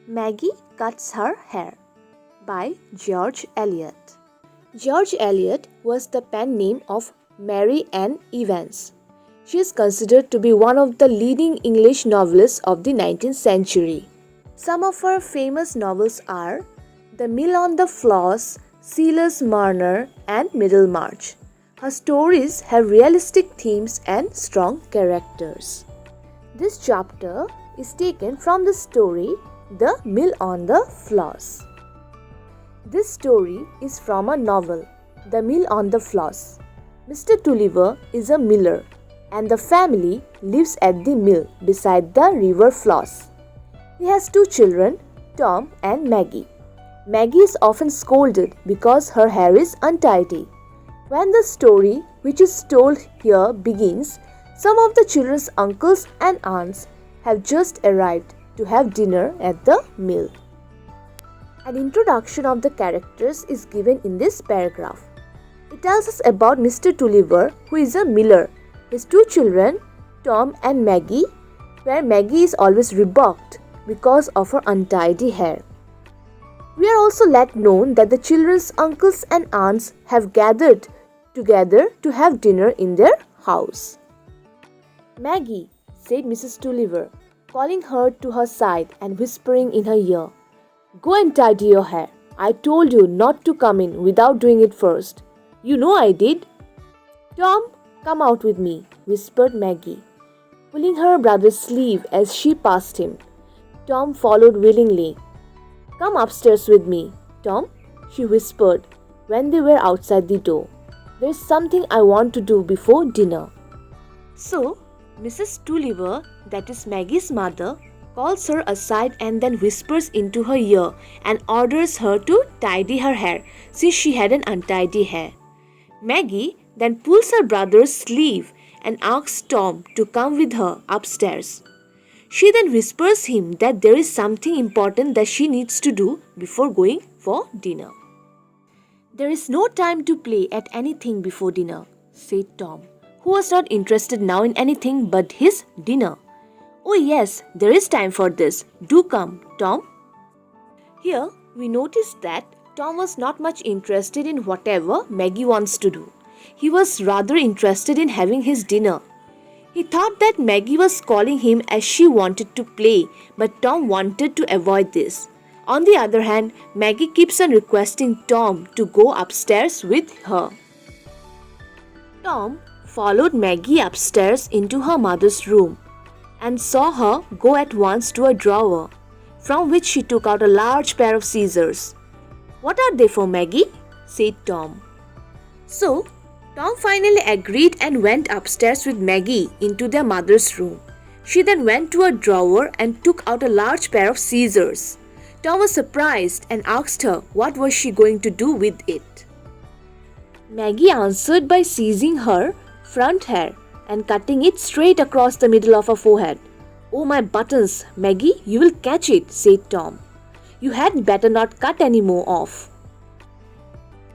Maggie Cuts Her Hair by George Eliot. George Eliot was the pen name of Mary Ann Evans. She is considered to be one of the leading English novelists of the 19th century. Some of her famous novels are The Mill on the Floss, Silas Marner, and Middlemarch. Her stories have realistic themes and strong characters. This chapter is taken from the story The Mill on the Floss. This story is from a novel, The Mill on the Floss. Mr. Tulliver is a miller, and the family lives at the mill beside the river Floss. He has two children, Tom and Maggie. Maggie is often scolded because her hair is untidy. When the story, which is told here, begins, some of the children's uncles and aunts have just arrived to have dinner at the mill. An introduction of the characters is given in this paragraph. It tells us about Mr. Tulliver, who is a miller, his two children, Tom and Maggie, where Maggie is always rebuked because of her untidy hair. We are also let know that the children's uncles and aunts have gathered together to have dinner in their house. "Maggie," said Mrs. Tulliver, calling her to her side and whispering in her ear, "Go and tidy your hair. I told you not to come in without doing it first. You know I did." "Tom, come out with me," whispered Maggie, pulling her brother's sleeve as she passed him. Tom followed willingly. "Come upstairs with me, Tom," she whispered when they were outside the door. "There's something I want to do before dinner." So, Mrs. Tulliver, that is Maggie's mother, calls her aside and then whispers into her ear and orders her to tidy her hair since she had an untidy hair. Maggie then pulls her brother's sleeve and asks Tom to come with her upstairs. She then whispers him that there is something important that she needs to do before going for dinner. "There is no time to play at anything before dinner," said Tom, who was not interested now in anything but his dinner. "Oh yes, there is time for this. Do come, Tom." Here, we notice that Tom was not much interested in whatever Maggie wants to do. He was rather interested in having his dinner. He thought that Maggie was calling him as she wanted to play, but Tom wanted to avoid this. On the other hand, Maggie keeps on requesting Tom to go upstairs with her. Tom followed Maggie upstairs into her mother's room and saw her go at once to a drawer, from which she took out a large pair of scissors. "What are they for, Maggie?" said Tom. So, Tom finally agreed and went upstairs with Maggie into their mother's room. She then went to a drawer and took out a large pair of scissors. Tom was surprised and asked her what was she going to do with it. Maggie answered by seizing her front hair and cutting it straight across the middle of her forehead. "Oh, my buttons, Maggie, you will catch it," said Tom. "You had better not cut any more off."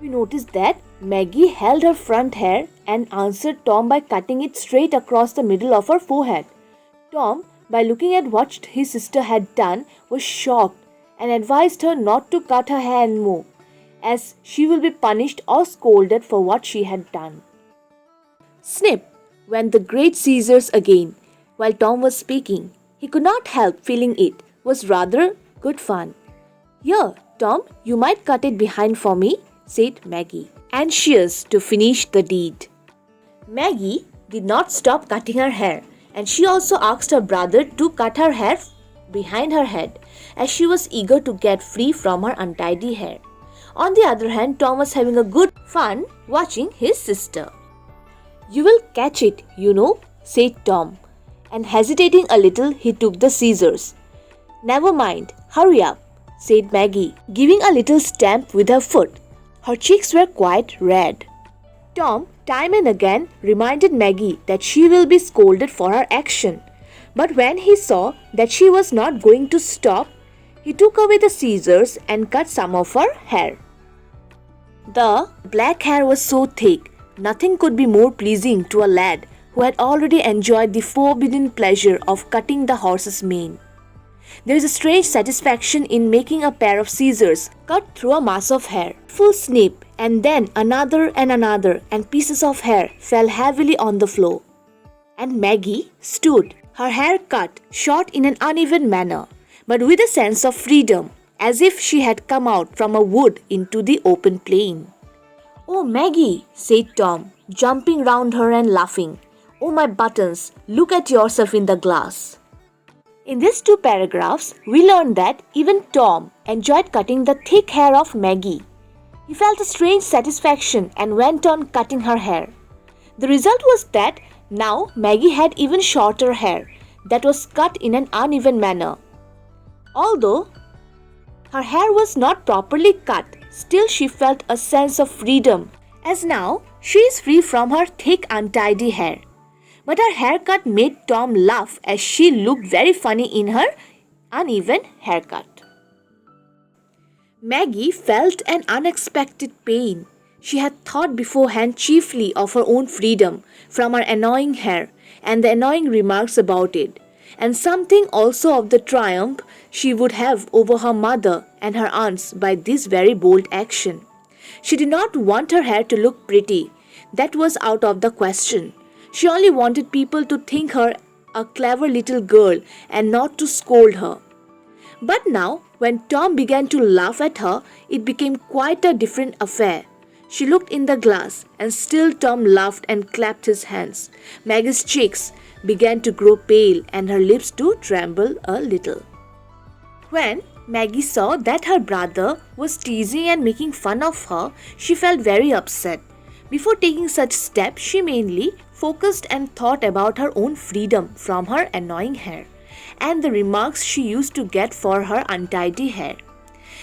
We noticed that Maggie held her front hair and answered Tom by cutting it straight across the middle of her forehead. Tom, by looking at what his sister had done, was shocked and advised her not to cut her hair anymore, as she will be punished or scolded for what she had done. Snip went the great scissors again. While Tom was speaking, he could not help feeling it was rather good fun. "Here, Tom, you might cut it behind for me," said Maggie, anxious to finish the deed. Maggie did not stop cutting her hair, and she also asked her brother to cut her hair behind her head, as she was eager to get free from her untidy hair. On the other hand, Tom was having a good fun watching his sister. "You will catch it, you know," said Tom, and hesitating a little, he took the scissors. "Never mind, hurry up," said Maggie, giving a little stamp with her foot. Her cheeks were quite red. Tom, time and again, reminded Maggie that she will be scolded for her action. But when he saw that she was not going to stop, he took away the scissors and cut some of her hair. The black hair was so thick, nothing could be more pleasing to a lad who had already enjoyed the forbidden pleasure of cutting the horse's mane. There is a strange satisfaction in making a pair of scissors cut through a mass of hair. Full snip, and then another, and pieces of hair fell heavily on the floor. And Maggie stood, her hair cut short in an uneven manner, but with a sense of freedom, as if she had come out from a wood into the open plain. "Oh, Maggie," said Tom, jumping round her and laughing. "Oh, my buttons, look at yourself in the glass." In these 2 paragraphs, we learned that even Tom enjoyed cutting the thick hair of Maggie. He felt a strange satisfaction and went on cutting her hair. The result was that now Maggie had even shorter hair that was cut in an uneven manner. Although her hair was not properly cut, still she felt a sense of freedom, as now she is free from her thick untidy hair. But her haircut made Tom laugh as she looked very funny in her uneven haircut. Maggie felt an unexpected pain. She had thought beforehand chiefly of her own freedom from her annoying hair and the annoying remarks about it, and something also of the triumph she would have over her mother and her aunts by this very bold action. She did not want her hair to look pretty. That was out of the question. She only wanted people to think her a clever little girl and not to scold her. But now, when Tom began to laugh at her, it became quite a different affair. She looked in the glass, and still Tom laughed and clapped his hands. Maggie's cheeks began to grow pale and her lips to tremble a little. When Maggie saw that her brother was teasing and making fun of her, she felt very upset. Before taking such steps, she mainly focused and thought about her own freedom from her annoying hair and the remarks she used to get for her untidy hair.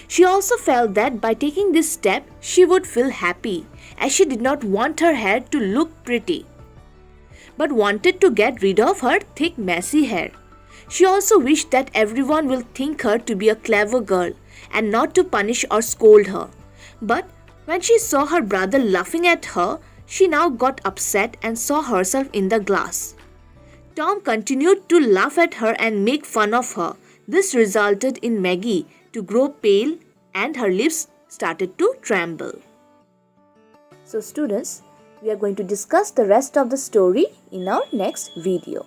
She also felt that by taking this step, she would feel happy, as she did not want her hair to look pretty, but wanted to get rid of her thick messy hair. She also wished that everyone will think her to be a clever girl and not to punish or scold her. But when she saw her brother laughing at her, she now got upset and saw herself in the glass. Tom continued to laugh at her and make fun of her. This resulted in Maggie to grow pale and her lips started to tremble. So students, we are going to discuss the rest of the story in our next video.